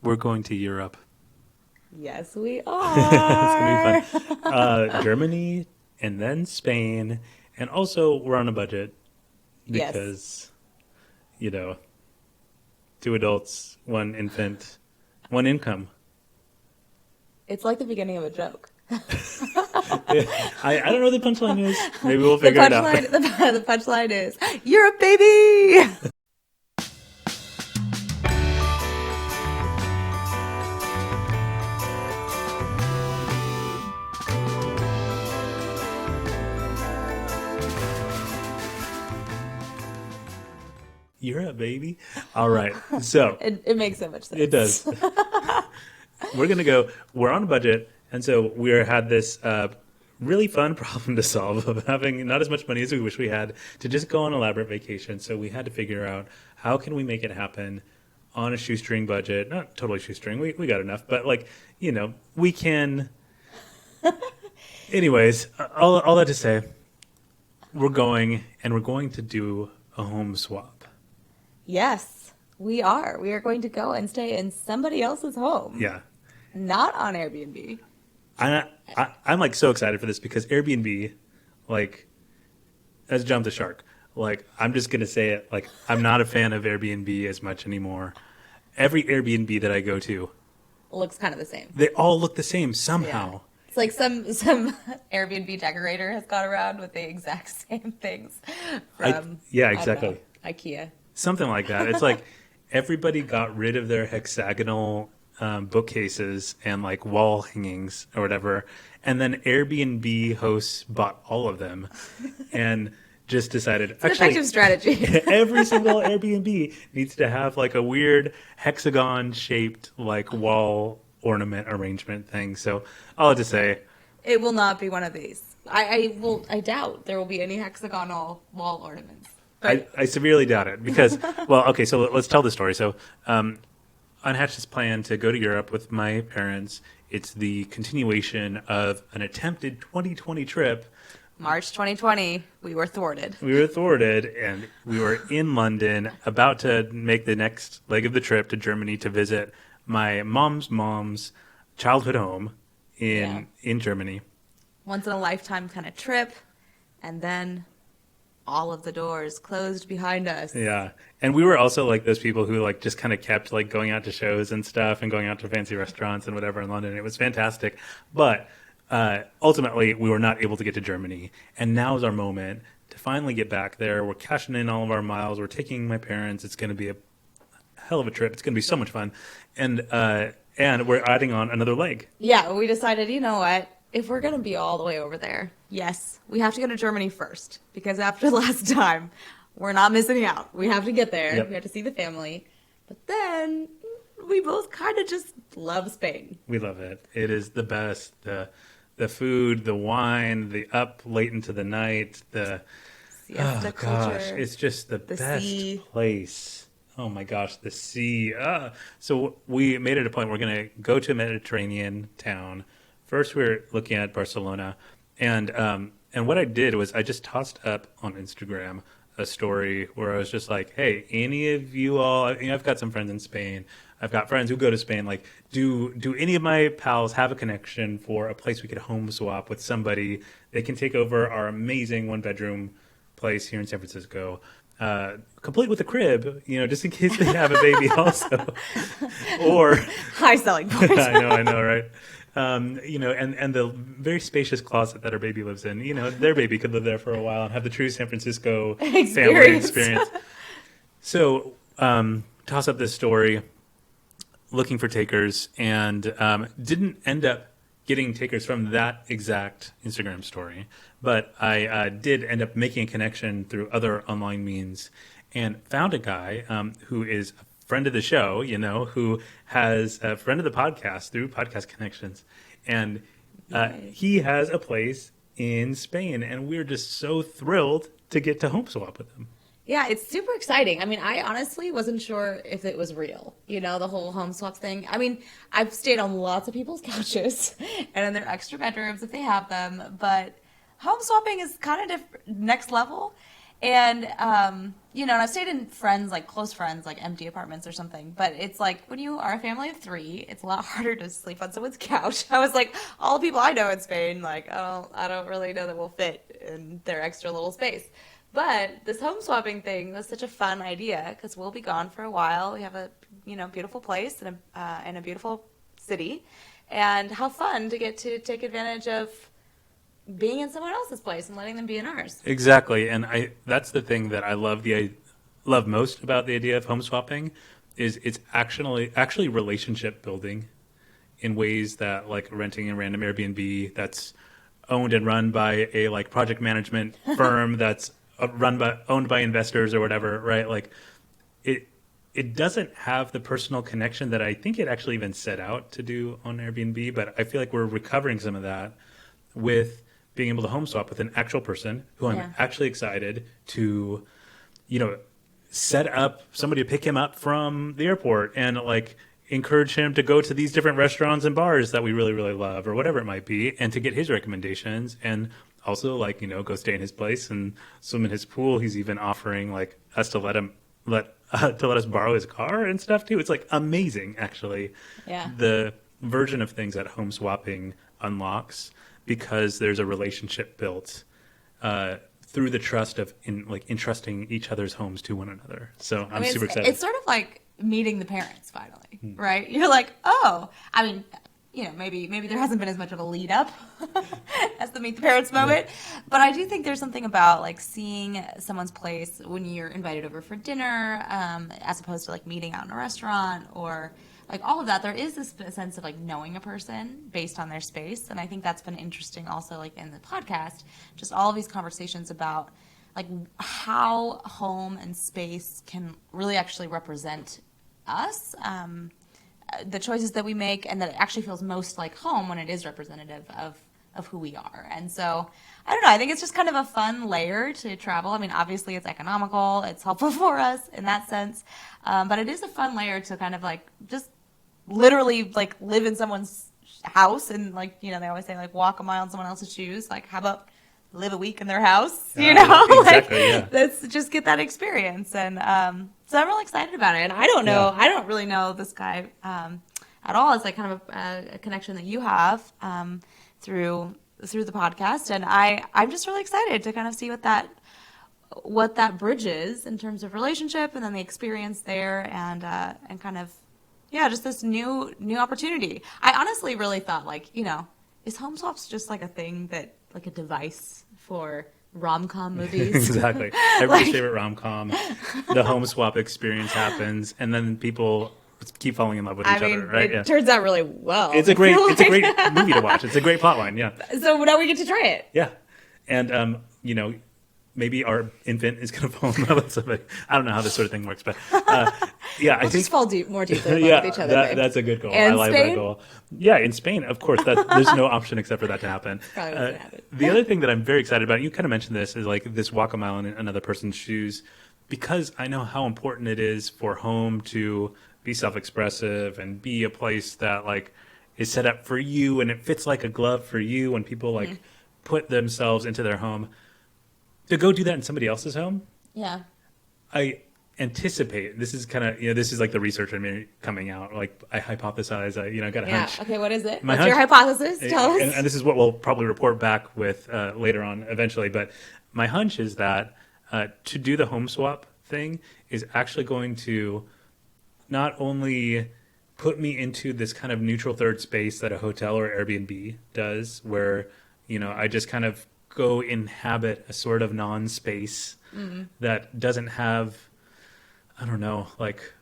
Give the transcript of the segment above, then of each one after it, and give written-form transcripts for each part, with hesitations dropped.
We're going to Europe. Yes, we It's gonna are. be fun. Germany and then Spain, and also we're on a budget Yes. because you know, two adults, one infant, one income. It's like the beginning of a joke. I don't know what the punchline is. Maybe we'll The figure it out. punchline, the punchline is, "You're a baby." You're a baby. All right. So It makes so much it sense. does. We're gonna go. We're on a budget, and so we had this really fun problem to solve of having not as much money as we wish we had to just go on an elaborate vacation. So we had to figure out how can we make it happen on a shoestring budget. Not totally shoestring. We got enough, but like we can. Anyways, all that to say, we're going and we're going to do a home swap. Yes, we are. We are going to go and stay in somebody else's home, Yeah. not on Airbnb. I'm like so excited for this because Airbnb, like, has jumped the shark. Like, I'm just gonna say it. Like, I'm not a fan of Airbnb as much anymore. Every Airbnb that I go to, Looks kind of the same. they all look the same Yeah. somehow. It's like some Airbnb decorator has gone around with the exact same things from Yeah, I don't know, exactly. IKEA. Something like that. It's like everybody got rid of their hexagonal bookcases and like wall hangings or whatever, and then Airbnb hosts bought all of them and just decided It's an effective strategy. every single Airbnb needs to have like a weird hexagon shaped like wall ornament arrangement thing. So I'll have to say, It will not be one of these. I doubt there will be any hexagonal wall ornaments. But I severely doubt it because, well, okay, so let's tell the story. So, Unhatched's plan to go to Europe with my parents. It's the continuation of an attempted 2020 trip. March 2020, we were thwarted. We were thwarted, and we were in London, about to make the next leg of the trip to Germany to visit my mom's childhood home Yeah. in Germany. Once in a lifetime kind of trip, and then all of the doors closed behind us. Yeah. And we were also like those people who like just kind of kept like going out to shows and stuff and going out to fancy restaurants and whatever in London. It was fantastic. But ultimately, we were not able to get to Germany. And now is our moment to finally get back there. We're cashing in all of our miles. We're taking my parents. It's going to be a hell of a trip. It's going to be so much fun. And we're adding on another leg. Yeah, we decided, you know what? If we're going to be all the way over there, yes, we have to go to Germany first. Because after last time, we're not missing out. We have to get there. Yep. We have to see the family. But then we both kind of just love Spain. We love it. It is the best. The food, the wine, the up late into the night, the Siesta oh culture. gosh, it's just the best sea. place. Oh my gosh, the sea. So we made it a point we're going to go to a Mediterranean town. First, we were looking at Barcelona, and what I did was I just tossed up on Instagram a story where I was just like, "Hey, any of you all? I've got some friends in Spain. I've got friends who go to Spain. Like, do any of my pals have a connection for a place we could home swap with somebody? They can take over our amazing one-bedroom place here in San Francisco." Complete with a crib, just in case they have a baby also. Or, High selling point. I know, right? And the very spacious closet that our baby lives in, their baby could live there for a while and have the true San Francisco family experience. So, toss up this story, looking for takers, and didn't end up getting takers from that exact Instagram story. But I did end up making a connection through other online means and found a guy who is a friend of the show, who has a friend of the podcast through Podcast Connections. And he has a place in Spain, and we're just so thrilled to get to home swap with him. Yeah, it's super exciting. I mean, I honestly wasn't sure if it was real, the whole home swap thing. I mean, I've stayed on lots of people's couches and in their extra bedrooms if they have them, but home swapping is kind of next level. And, and I've stayed in friends, like close friends, like empty apartments or something. But it's like when you are a family of 3, it's a lot harder to sleep on someone's couch. I was like, all the people I know in Spain, like, I don't really know that we'll fit in their extra little space. But this home swapping thing was such a fun idea because we'll be gone for a while. We have a, beautiful place in a beautiful city. And how fun to get to take advantage of being in someone else's place and letting them be in ours. Exactly, and that's the thing that I love most about the idea of home swapping is it's actually relationship building in ways that like renting a random Airbnb that's owned and run by a like project management firm that's owned by investors or whatever, right? Like it doesn't have the personal connection that I think it actually even set out to do on Airbnb, but I feel like we're recovering some of that with being able to home swap with an actual person who I'm actually excited to, set up somebody to pick him up from the airport and like encourage him to go to these different restaurants and bars that we really, really love or whatever it might be, and to get his recommendations and also like, go stay in his place and swim in his pool. He's even offering like us to let us borrow his car and stuff too. It's like amazing, actually. Yeah. The version of things that home swapping unlocks because there's a relationship built through the trust of entrusting each other's homes to one another. So I'm super excited. It's sort of like meeting the parents finally, right? You're like, oh, I mean, maybe there hasn't been as much of a lead up as the meet the parents moment, but I do think there's something about like seeing someone's place when you're invited over for dinner, as opposed to like meeting out in a restaurant or like all of that. There is this sense of like knowing a person based on their space, and I think that's been interesting also like in the podcast, just all of these conversations about like how home and space can really actually represent us. The choices that we make, and that it actually feels most like home when it is representative of who we are. And so, I don't know, I think it's just kind of a fun layer to travel. I mean, obviously it's economical, it's helpful for us in that sense, but it is a fun layer to kind of like just literally like live in someone's house and like, they always say like walk a mile in someone else's shoes. Like, how about live a week in their house, Exactly, let's just get that experience. And so I'm really excited about it. And I don't really know this guy at all. It's like kind of a connection that you have through the podcast, and I'm just really excited to kind of see what that bridges in terms of relationship and then the experience there, and kind of just this new opportunity. I honestly really thought like, is home swaps just like a thing that like a device for rom-com movies? Exactly. Everybody's favorite rom-com. The home swap experience happens, and then people keep falling in love with each other, right? It turns out really well. It's a great movie to watch. It's a great plot line, yeah. So now we get to try it. Yeah. And, maybe our infant is going to fall in love with somebody. I don't know how this sort of thing works, but I think just fall more deeply in love with each other. That's a good goal. And I like Spain? that goal. Yeah, in Spain, of course. There's no option except for that to happen. Probably what's going to happen. The other thing that I'm very excited about, you kind of mentioned this, is like this walk a mile in another person's shoes, because I know how important it is for home to be self-expressive and be a place that like is set up for you and it fits like a glove for you when people like put themselves into their home. To go do that in somebody else's home, I anticipate, this is kind of, this is like the research coming out. Like I hypothesize, I got a hunch. Okay, what is it? My What's your hypothesis? Tell us. And this is what we'll probably report back with later on eventually. But my hunch is that to do the home swap thing is actually going to not only put me into this kind of neutral third space that a hotel or Airbnb does, where, I just kind of go inhabit a sort of non-space that doesn't have, I don't know, like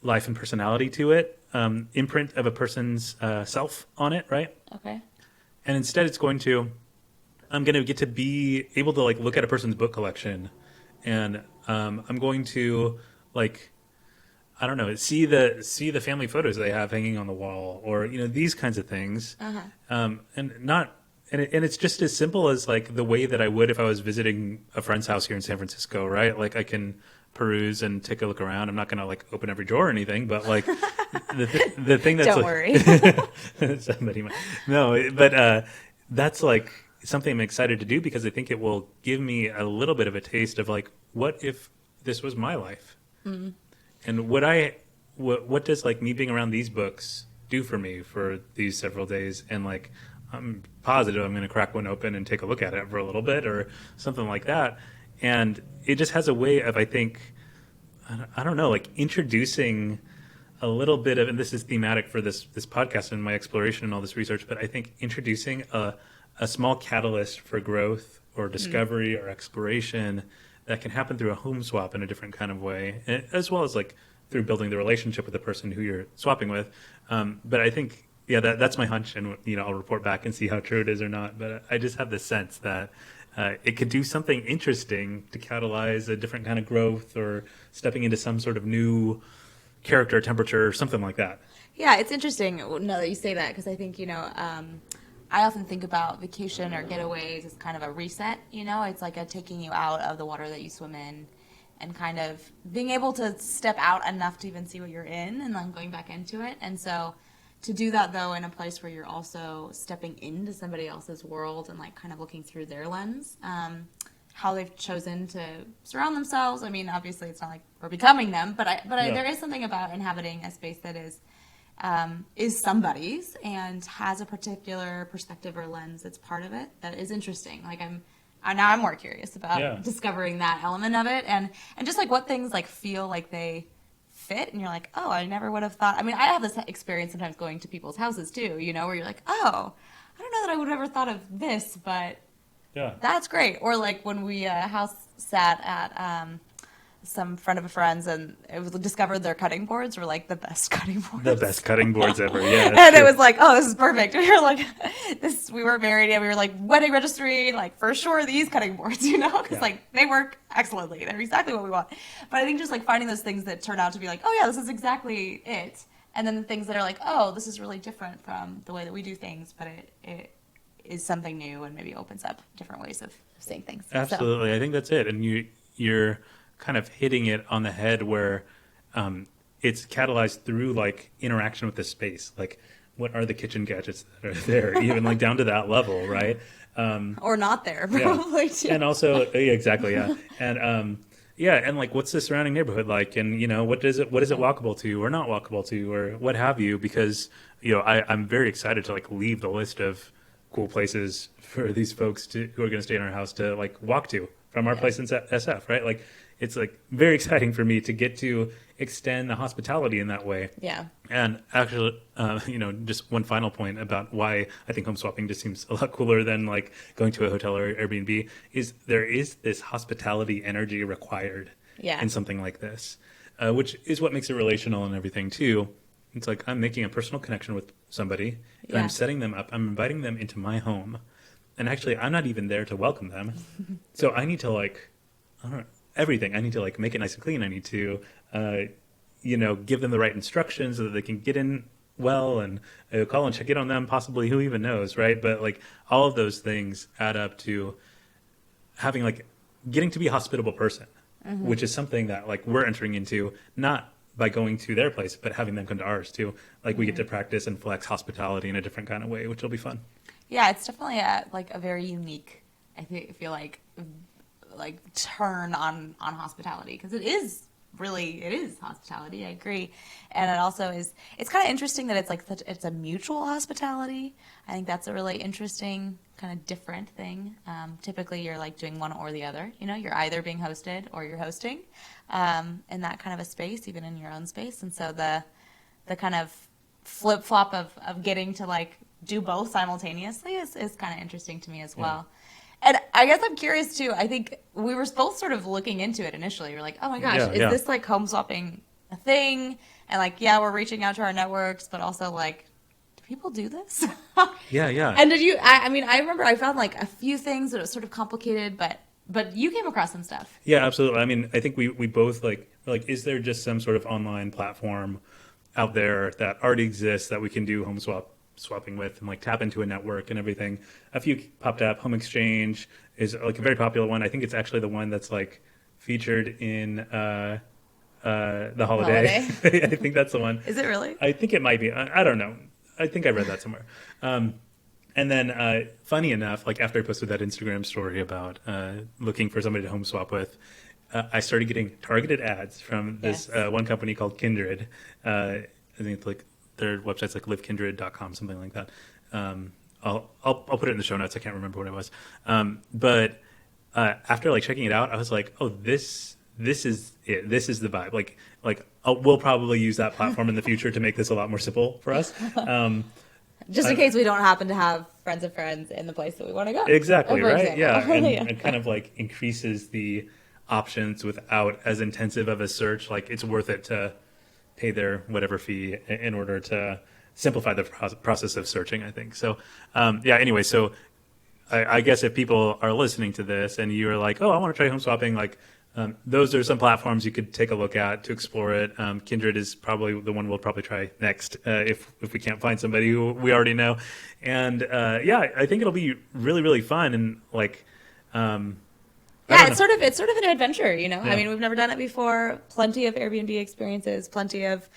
life and personality to it, imprint of a person's self on it, right? Okay. And instead I'm going to get to be able to like look at a person's book collection, and I'm going to like, I don't know, see the family photos they have hanging on the wall, or, these kinds of things. And it's just as simple as like the way that I would if I was visiting a friend's house here in San Francisco, right? Like I can peruse and take a look around. I'm not going to like open every drawer or anything, but like the thing that's Don't like, worry. somebody might. No, but that's like something I'm excited to do because I think it will give me a little bit of a taste of like, what if this was my life? Mm. And what does like me being around these books do for me for these several days? And like, I'm positive I'm going to crack one open and take a look at it for a little bit or something like that. And it just has a way of, I think, I don't know, like introducing a little bit of, and this is thematic for this podcast and my exploration and all this research, but I think introducing a small catalyst for growth or discovery or exploration that can happen through a home swap in a different kind of way, as well as like through building the relationship with the person who you're swapping with. But I think, yeah, that's my hunch, and I'll report back and see how true it is or not. But I just have this sense that it could do something interesting to catalyze a different kind of growth or stepping into some sort of new character, temperature, or something like that. Yeah, it's interesting now that you say that, because I think, I often think about vacation or getaways as kind of a reset, It's like taking you out of the water that you swim in and kind of being able to step out enough to even see what you're in and then going back into it. And so to do that, though, in a place where you're also stepping into somebody else's world and like kind of looking through their lens, how they've chosen to surround themselves. I mean, obviously it's not like we're becoming them, but there is something about inhabiting a space that is somebody's and has a particular perspective or lens that's part of it that is interesting. Like I'm more curious about discovering that element of it and just like what things like feel like they fit and you're like, oh, I never would have thought. I mean, I have this experience sometimes going to people's houses too, where you're like, oh, I don't know that I would have ever thought of this, but yeah, that's great. Or like when we house sat at some friend of a friend's and it was discovered their cutting boards were like the best cutting boards. The best cutting boards ever, yeah. And true. It was like, oh, this is perfect. We were like, we weren't married yet. We were like wedding registry, like for sure these cutting boards, because like they work excellently. They're exactly what we want. But I think just like finding those things that turn out to be like, oh yeah, this is exactly it. And then the things that are like, oh, this is really different from the way that we do things, but it is something new and maybe opens up different ways of seeing things. Absolutely. So. I think that's it. And you're kind of hitting it on the head where it's catalyzed through like interaction with the space. Like what are the kitchen gadgets that are there, even like down to that level, right? Or not there, probably too. And also, exactly, yeah. And and like what's the surrounding neighborhood like? And what is it walkable to or not walkable to or what have you? Because I'm very excited to like leave the list of cool places for these folks who are going to stay in our house to like walk to from our place in SF, right? Like it's like very exciting for me to get to extend the hospitality in that way. Yeah. And actually, just one final point about why I think home swapping just seems a lot cooler than like going to a hotel or Airbnb is there is this hospitality energy required in something like this, which is what makes it relational and everything too. It's like I'm making a personal connection with somebody and I'm setting them up. I'm inviting them into my home. And actually, I'm not even there to welcome them. So I need to like, I don't know, everything. I need to like make it nice and clean. I need to, give them the right instructions so that they can get in well and call and check in on them, possibly, who even knows, right? But like all of those things add up to having like getting to be a hospitable person, which is something that like we're entering into, not by going to their place, but having them come to ours too. Like we get to practice and flex hospitality in a different kind of way, which will be fun. Yeah, it's definitely a very unique, I feel like turn on hospitality, because it is hospitality. I agree. And it also is, it's kind of interesting that it's like it's a mutual hospitality. I think that's a really interesting kind of different thing. Typically you're like doing one or the other, you're either being hosted or you're hosting in that kind of a space, even in your own space. And so the kind of flip flop of getting to like do both simultaneously is kind of interesting to me as well. And I guess I'm curious too. I think we were both sort of looking into it initially. We're like, oh my gosh, is this like home swapping a thing? And like, we're reaching out to our networks, but also like, do people do this? Yeah. And did you, I mean, I remember I found like a few things that was sort of complicated, but you came across some stuff. Yeah, absolutely. I mean, I think we both like, is there just some sort of online platform out there that already exists that we can do home swapping with and like tap into a network and everything? A few popped up. Home Exchange is like a very popular one. I think it's actually the one that's like featured in the Holiday. I think that's the one. Is it really? I think it might be. I don't know. I think I read that somewhere. And And then, funny enough, like after I posted that Instagram story about looking for somebody to home swap with, I started getting targeted ads from this one company called Kindred. I think it's like their website's like livekindred.com, something like that. I'll put it in the show notes. I can't remember what it was. But after like checking it out, I was like, oh, this is it. This is the vibe. Like we'll probably use that platform in the future to make this a lot more simple for us. Just in case we don't happen to have friends of friends in the place that we want to go. Exactly, right? Example. Yeah. And it kind of like increases the options without as intensive of a search. Like it's worth it to pay their whatever fee in order to simplify the process of searching, I think. So, anyway, so I guess if people are listening to this and you're like, oh, I want to try home swapping, like those are some platforms you could take a look at to explore it. Kindred is probably the one we'll probably try next if we can't find somebody who we already know. And I think it'll be really, really fun. And like, it's sort of an adventure, you know. Yeah. I mean, we've never done it before. Plenty of Airbnb experiences. Plenty of,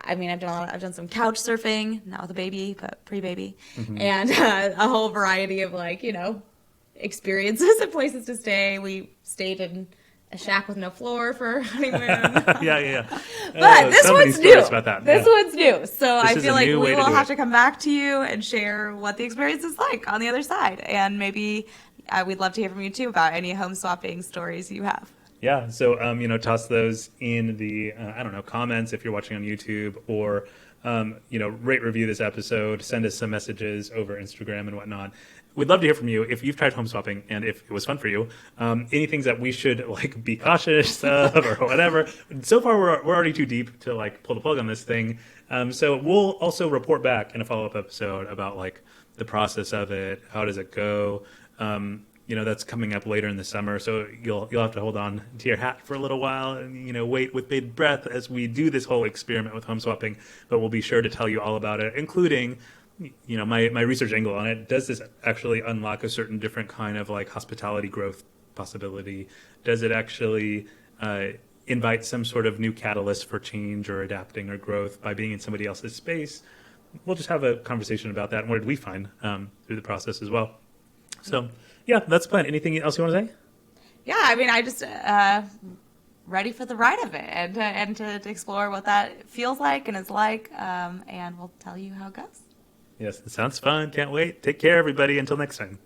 I mean, I've done some couch surfing, not with a baby, but pre-baby, and a whole variety of like, you know, experiences and places to stay. We stayed in a shack with no floor for honeymoon. Yeah. But this so many one's new. stories about that. This one's new. So I is feel a like new way we to will do have it. to come back to you and share what the experience is like on the other side. And maybe we'd love to hear from you too about any home swapping stories you have. Yeah, so toss those in the comments if you're watching on YouTube, or rate, review this episode, send us some messages over Instagram and whatnot. We'd love to hear from you if you've tried home swapping and if it was fun for you. Any things that we should like be cautious of or whatever. So far, we're already too deep to like pull the plug on this thing. So we'll also report back in a follow-up episode about like the process of it. How does it go? That's coming up later in the summer, so you'll have to hold on to your hat for a little while and wait with bated breath as we do this whole experiment with home swapping. But we'll be sure to tell you all about it, including my research angle on it. Does this actually unlock a certain different kind of like hospitality growth possibility? Does it actually invite some sort of new catalyst for change or adapting or growth by being in somebody else's space? We'll just have a conversation about that. And what did we find through the process as well? So. Yeah, that's fun. Anything else you want to say? Yeah, I mean, I just ready for the ride of it and to explore what that feels like and is like, and we'll tell you how it goes. Yes, it sounds fun. Can't wait. Take care, everybody. Until next time.